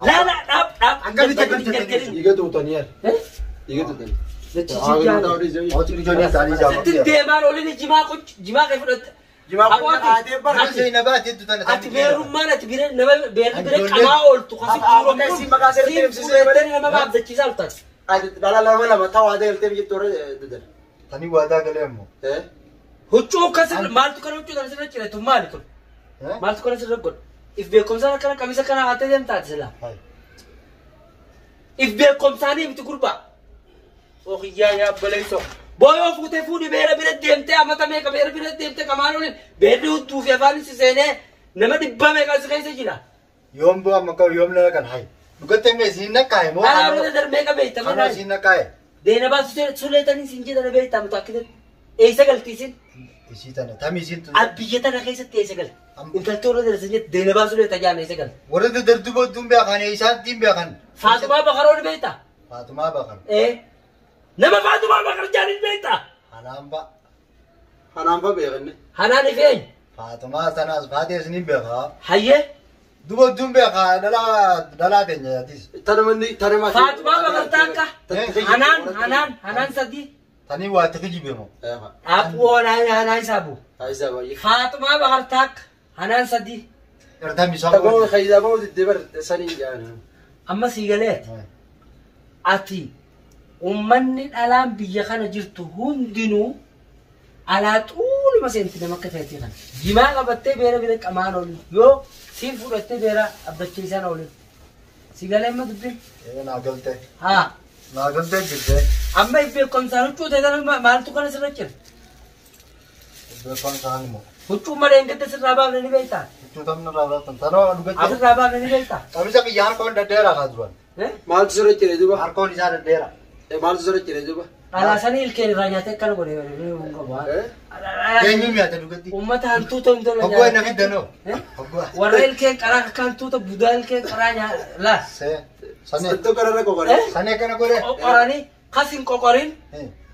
لا لا داب أنقل تكلم يقدو تانيال يقدو تاني ديمان ولي جماع كيف جماع برا زي نبات يدو تاني أتبير ما نتبير نما بير كما قلت خاصك تقول سي مقاسر تيم سي ما بعد كيسال تاس لا لا ولا ما تاو هذا التيم جبتور ددر تاني وادا كلامه هو كسر مال تكون هو تنسى كذا ثم مال تكون مال تكون سر رجل if بيكم سر كنا كميسا كنا آتے دم تاجلا if بيكم ثاني بتقربا أوه يا بليسو بويو فوتة فوني بيرا بيرا ديمته أما تامي كبيرا بيرا ديمته كمانولين بيرا هو توفي أفاني سيسنة نما دبّا ميكا سكاي سجلا يوم بوا مكا يوم لا كان هاي نقطة ميسينا كاي مو أنا أقول در ميكا بيتا أنا ميسينا كاي دينا بس سولتاني سينجي در بيتا متأكد إيسا غلطي سين إيسيتانا تامي سين أبيتا نخيسة كيسا غلط إنت تورو در سينجي دينا بس سولتا جانا إيسا غلط ورد در دبوا دم بيخان إيسان تيم بيخان فاطمة بخارون بيتا فاطمة بخار نما فاطمة بخار جانين بيتا هنام با بيخان هناني فين فاطمة سناس فاتي سنين بيخا هيه دبوا دم بيخان دلا دنيا تيس ترى فاطمة بخار تانكا هنان سدي تاني واتكجي بيمو أبو هنان سابو فاطمة بخار تاك هنان سدي ارتمي سابو تقول خيزا بو دبر سنين جانا أما سيجالات أتي ومن الآن بيجانا جرتو هندينو على طول ما سنتنا ما كفايتي خان جماعة بتة بيرا بيرا كمان أولي يو سيف بتة بيرا أبدا كيسان أولي سيجالات ما تبي ناقلته ها ناقلته جدا أما يبي كونسانو شو تهذا ما تو كنا سرقة يبي كونسانو مو هو ما لين كده سرابا بني بيتا شو تمنا رابا تنتظر أدوك أبدا سرابا بني بيتا أبي سأك يان كون ديرا خادرون مال تزور كده دوبا هر كون يزار ديرا مال تزور كده دوبا على سنيل كين رانياتك كانوا بني بني مونغا كين يوم ياتلو كدي أمة هانتو تام تام هقوي نفيد دنو ورائل كين كرا كانتو تا بودال كين كرانيا لا سنة تو كرا كوكوري سنة كنا كوري كوراني خاسين كوكورين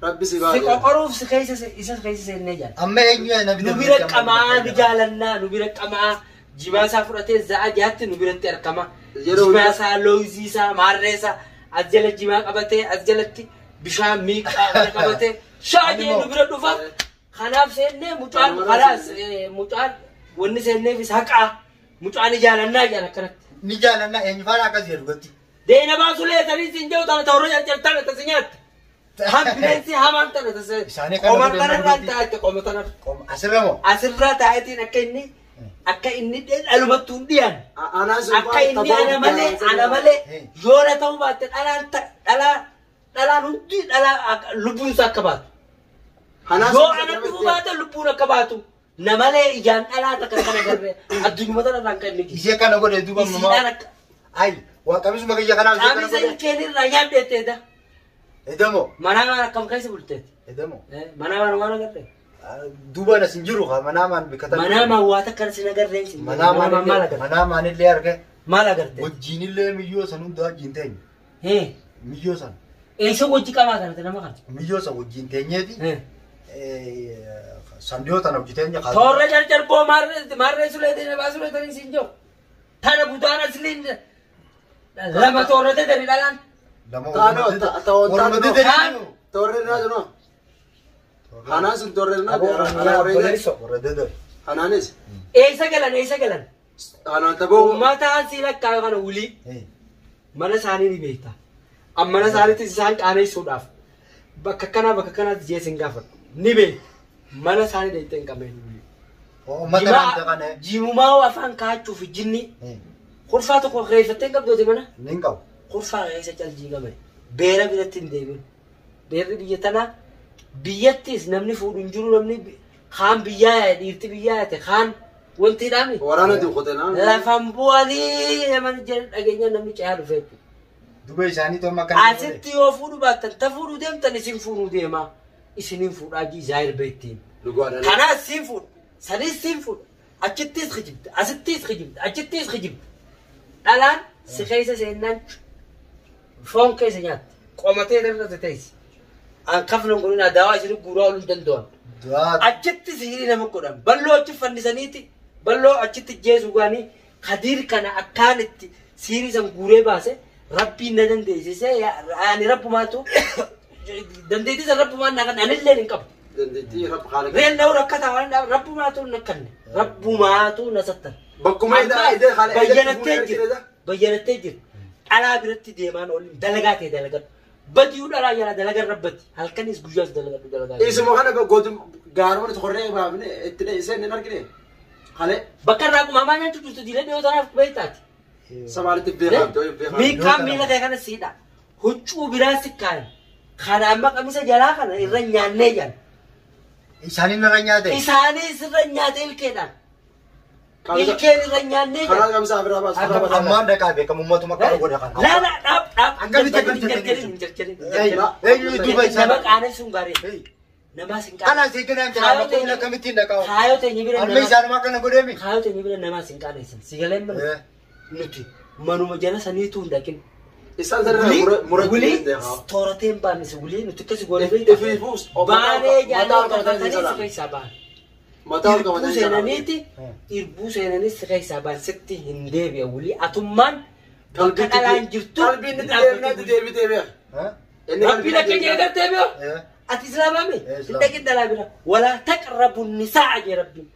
ربي سبحانه سكوكورو سكيسة نجال أما إني أنا بدي نبيرك كما نجالنا نبيرك كما جباسا فراتي زاجات نبيرك تركما جباسا لوزيسا مارسا أجل جما كبته أجلتي بشام ميك كبته شاجي نبيرك دوفا خلاف سنة مطعم خلاص مطعم وني سنة في ساقع مطعم نجالنا كنا نجالنا يعني فارا كزير قلتي دينا باسولة تري سنجو تانا تورو جالتنا تسنيات هم بنسي هم أنت نتسه قوم تنا رانتا قوم تنا أسرة تاعتي أكيني دل ألومات تنديان أكيني أنا مالي يورا توم باتن أنا نندي أنا لبون سكبات يو أنا لبون باتن لبون كباتو نمالي إجان أنا تكلم كره الدنيا ما تنا رانك نيجي إذا كان أقول دوبا ماما أي وكمش ما كي جاكنا أمي زين كيني رانيان بيته إدمو mana kam kaisa bulte إدمو mana garte دوبا نسنجرو خا mana بكتاب mana wata kan sinagar rensi mana اللي أرجع mala garte وجين اللي ميو سنون ده جينتين he ميو سن eso wajji kama kan tena makan ميو سن وجين تيني دي سنديو تنا وجين تيني thorre jar bo marre sule de basule tani sinjo thana budana silin lama thorre de dalan torrena no hanas torrena hananes esa galan ana tabo mata sila kagan uli mana sani ni beta amma sani ti san kanai sudaf bakakana jesin gafat ni be mana sani de ten kamen uli jimu ma wa fan ka chu fi jinni khurfatu ko khayfaten qabdo de mana ninkaw خرفان عيسى جالجي قبل بيرا بيتين ديبل بيرا بيتنا بيتيس نمني فوق نجرو نمني خان بيا ديرتي بيا خان وانتي دامي ورانا دي خدنا لا فامبوالي من جل اجينا نمني تعالوا فيك دبي ثاني تو ما كان اسيتي وفودو باتن تفودو ديم تنسين فودو ديما اسنين فود اجي زاير بيتين انا سيفود سني سيفود اجتيس خجبت اسيتيس خجبت اجتيس خجبت الان سخيسه سنان فون كيس نيات قومتي درت تيس ان كفن قلنا دواء شنو غراول دندون اجت سيري نم قدام بلو تفنسنيتي بلو اجت جيسو غاني خدير كان اكانت siirii san guuree baase rabbiin na dandeessise ani rabbumaatu dandeettii san rabbumaan na kan anillee hin qabu. Dandeettii rabbi haala. Reen na rakkataa waan rabbumaatu na kanne rabbumaatu na sattan. Bakkuma idee haala bayyanattee jira. Alaa biratti deemaan oolin dalagaa ta'e dalagatu. Badiyuu dhalaa jala dalagaa rabbatti halkanis guyyaas dalagaa. Isuma kana gootu gaaruma tokkorree baafne itti dheessee hin argine. Haale. Bakka irraa kumamaa nyaachuu jirtu diilee dhiyoo tanaaf beektaati. Samaalitti beekamte. Miikaan miila ta'e kana siidha. Huccuu biraa sikkaan. Kana amma qamisa jalaa kana irra nyaannee jala. Isaanin irra nyaate. Isaanis irra nyaate ilkeedhaan. Ilkeen irra nyaannee jala. Karaa qamisaa biraa baasu. Ammaan dhaqaa beekamu uummatuma kana godha kana. Laala dhaab. Akkamitti nama qaanessuun gaarii. Nama sinqaa. Kana seekanaan jira bakka akkamitti dhaqaa. Kaayoo ta'e bira nama. Amma isaanuma kana godheemi. Kaayoo ta'e bira nama sinqaanessan. Sigaleen mana. Nuti manuma jala saniitu hin dhaqin. Isaan sana Wulii toorateen baannis wulii nuti akkasi godhee baanee jaalala tooratanii si keessaa baan. Irbuu seenaniiti irbuu seenanii si keessaa baan sitti hin deebi'a wulii atummaan bakka dhalaan jirtu. Qalbiin itti deebitee beeku. Rabbiin akka jeegar deebi'o ati islaamame hin dhaqin dhalaa bira walaa taqrabu nisaa jee rabbiin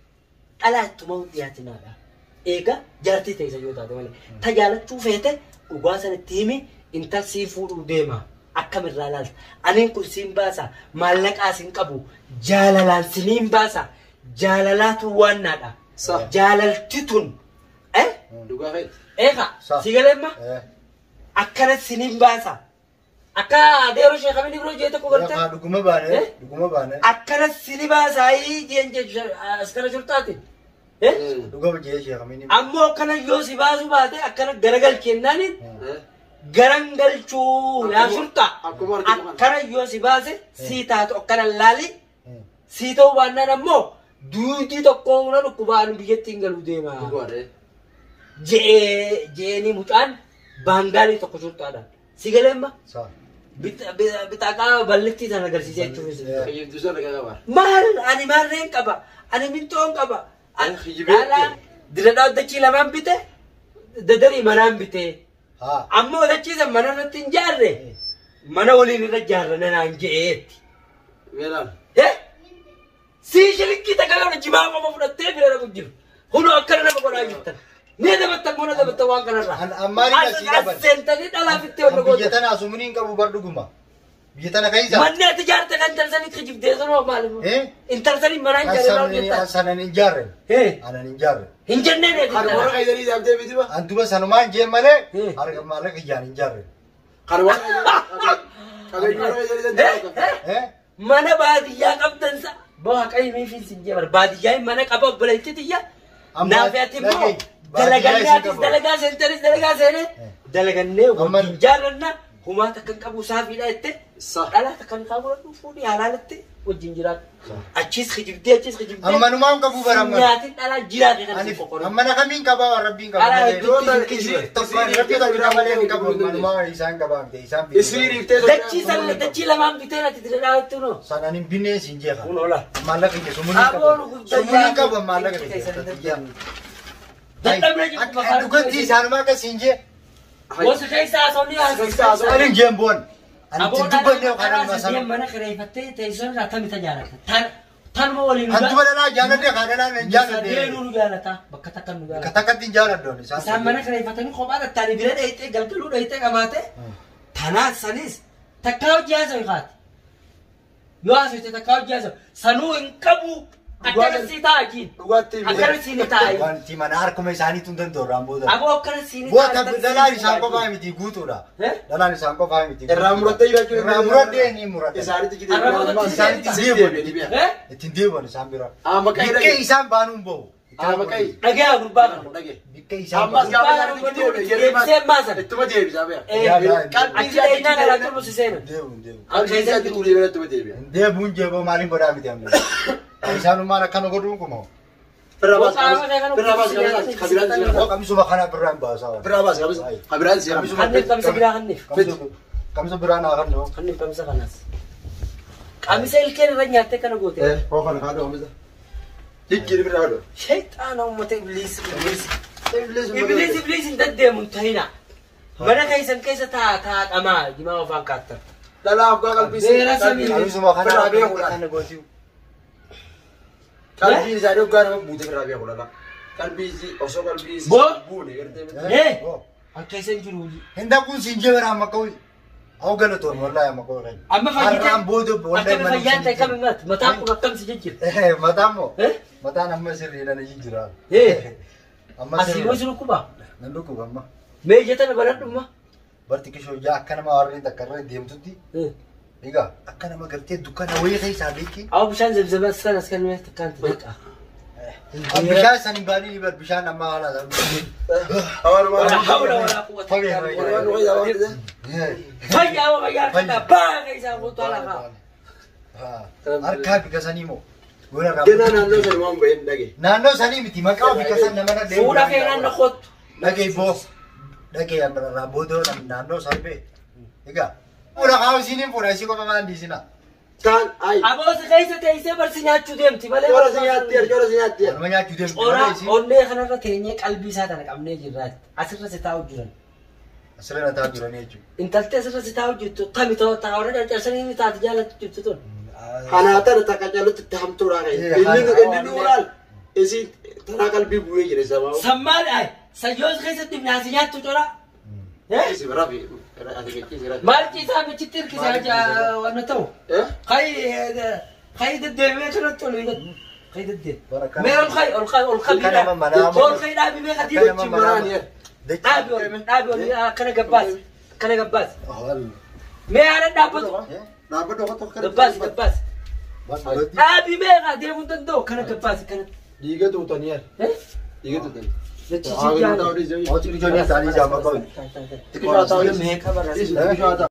dhalaa ittuma dhiyaatinaadha. Eega jaartii ta'isa yoo taate malee tajaajilachuu feete dhugaa sanatti himi intal sii fuudhuu deema akkamirraa ilaalta aniin kun siin baasa maallaqaa siin qabu jaalalaan siniin baasa jaalalaatu waannaadha jaalalti tun dhugaa feete eega sigaleemma akkana siniin baasa akka adeero sheekamini biroo jee tokko garte dhuguma baane akkana sini baasaa jeen jechuudha askana jirtaati. Dhugaa bajjee sheekamini. Ammoo akkana yoo si baasu baate akkana garagalchennaan garangalchuu yaa shurta. Akkana yoo si baase sii taatu akkana laali sii ta'uu baannaan ammoo duutii tokkoon na dhukkubaan biyyattiin galuu deema. Jeeni mucaan baangaalii tokko shurtaadhaan. Si galeemma? Bitaqaa bal'ittii sana agarsiisee jechuudha. Maal ani maarreen qaba ani mintoon qaba. Dira dachii lamaan bite dadarii manaan bite ammoo dachiisa mana irratti hin jaarre mana waliin irra jaarre nanaan je'eetti. Sii shilikkii takka kana jimaa qofa fudhattee bira dhabu jiru hunoo akkana nama godhaa jirtan nee dabattan mana dabattan waan kanarraa asseentanii dhalaaf itti wal goota. Biyya tana asumuniin qabu bar dhuguma. Biyya tana kaisa. Manni ati jaarte kan tarsanii kijibdee sanoo maaliif? Intarsanii manaan jaarre. Sanan hin jaarre. Anan hin jaarre. Hin jennee ne. Harmoora kaysanii daabdee miti ba. Antuba sanumaan jee malee harga maallaqa ijaan hin jaarre. Mana baadiyyaa qabdansa baha qayyimii fi sinjee baadiyyaa mana qaba obboleettitiyya. Naafiyatti immoo dalagaa seentaris dalagaa seenee dalagannee wajjin jaarranna. Humaata kan qabu saafiidha jettee dhalaata kan qabu fuudhii halaalatti wajjin jiraatu. Achis kijibdee. Ammanumaan qabu baramma. Nyaatiin dhalaa jiraate kan si qoqqoran. Ammana kamiin qabaa rabbiin qabaa. Dachii lamaan bitee natti dira dhaawattu noo. Sanaan hin bineensi hin jeeqa. Kunola. Maallaqa hin sumurii qaba maallaqa hin dhugatti isaanumaa akkas hin jee. Gosa keessaa asonni haasofsiisa. Anin jeemboon. Ani dubbanne karaa sadii mana kireeffattee teessoon irraa tamita jaalata. Tanuma waliin dhugaa. Antuba dhalaa jaaladhe kaadhalaan hin jaaladhe. Sadeenuu nu jaalata bakka takka nu jaalata. Bakka takkatti hin jaaladdoon. Isaan mana kireeffatanii kophaa dhattaanii bira dheeyitee galgaluu dheeyitee qabaate. Tanaas sanis takkaa hojii haasawii kaati. Yoo haasawite takkaa hojii haasawii sanuu hin qabu. Akkana si taajiin. Akkana si ni taajiin. Wanti mana harkuma isaaniitu hin danda'urraan booda. Aboo akkana si ni taajiin. Boota dalaan isaan qofaa miti guutuudha. Dalaan isaan qofaa miti. Irraa murattee jiraachuu irraa murattee ni muratte. Isaanitti ittiin deebi'an isaan bira. Bikkee Bikkee isaan baanuun bahu. Dhagaa gurbaa kana. Bikkee isaan baanuun ittuma deebisaa beeku. Achi dheeyinaa galaa turuu si seena. Deebuun jeeboo maaliin godhaa miti amma. Isaanumaan akkana godhuun kumoo. Qamisuma kana biraan baasaa. Qamisa biraan haa kannoo. Kanneen qamisa kanas. Qamisa ilkeen irra nyaattee kana goote. Koo kana kaadhu qamisa. Higgiri biraa godhu. Shayxaana uummata ibliis hin deddeemu hin ta'ina. Mana keessan keessa taa qamaa jimaa ofaan kaattan. Dhalaa abbaa qalbii Beera samii. Abisuma kana Firraa beekudha. kana gootiyu. Qalbii isaanii hoggaa nama buute firraa beekudha la. Qalbii osoo qalbii buune gartee. Akka isin jiru. Hinda kun sinjebera amma kawai. Au galatoon wallahi amma kawai. Amma fayyite. Harkaan booda wallahi Akka fayyaan ta'e kam himat. Mataan kun akkam si jijjiira. Mataan moo? Mataan amma sirriidhaan jijjiira. Amma Asii yoo jiru kuba. Nan dhukkuba amma. Mee jetana baladhuma. Barti kishoo yaa akka nama warreen takka irra deemtutti. Egaa akka nama gartee dukkana wayii keessaa beekii. Awu bishaan zabzaba sanas kan nuyi takkaan tilaqa. Bishaan sanii baanii bar bishaan amma haala Wala hawla wala quwwata illa billah. Fayyaa fayyaa kana baaga isaa mootu alaqa. harkaa bikasanii moo? Gana naannoo sanii waan bahin dhage. Naannoo sanii miti maqaa bikasan nama na deemu. Fuudha kee naannoo kootu. Dhagee boo. Dhagee raabbootoo naannoo salphee. Egaa. Fuudha kaawusiniin fuudha isii qofa maan diisina. Kaan ayi. Aboota keessa teessee barsi nyaachuu deemti malee. Coora si nyaatteer, coora si nyaatteer. Anuma nyaachuu deemti. Coora onnee kanarra teenyee qalbii isaa tana qabnee jirraati. Asirra si taa'u jiran. Asirra taa'u jiran jechuudha. Intaltee asirra si taa'u jirtu tami ta'u taa'u dharcarsanii ni taati jaalatu jirtu tun. Kanaatan takka caalutti itti hamtuudha ka'e. Inni nuuraal isii taraa qalbii bu'ee jira sababa. Sammaan sayyoos keessatti naasi nyaattu coora. Isi birafi. Maalti isaa bichitti hirkisaa waan ta'u. Kai deddeemee kanatti ol hiikatu. Kai deddeemee. Mee ol kai dhaabi mee kadii wajjin maraani. Dhaabi ol akkana gabbaas. Akkana gabbaas. Mee haala dhaabbatu. Gabbaas. Dhaabi mee deemuu danda'u kana gabbaas kana. Dhiiga tuutanii yaa. Dhiiga tuutanii. Hojii ijoollee isaanii jaamma qabu. Xiqqoo ta'uu mee kabarra.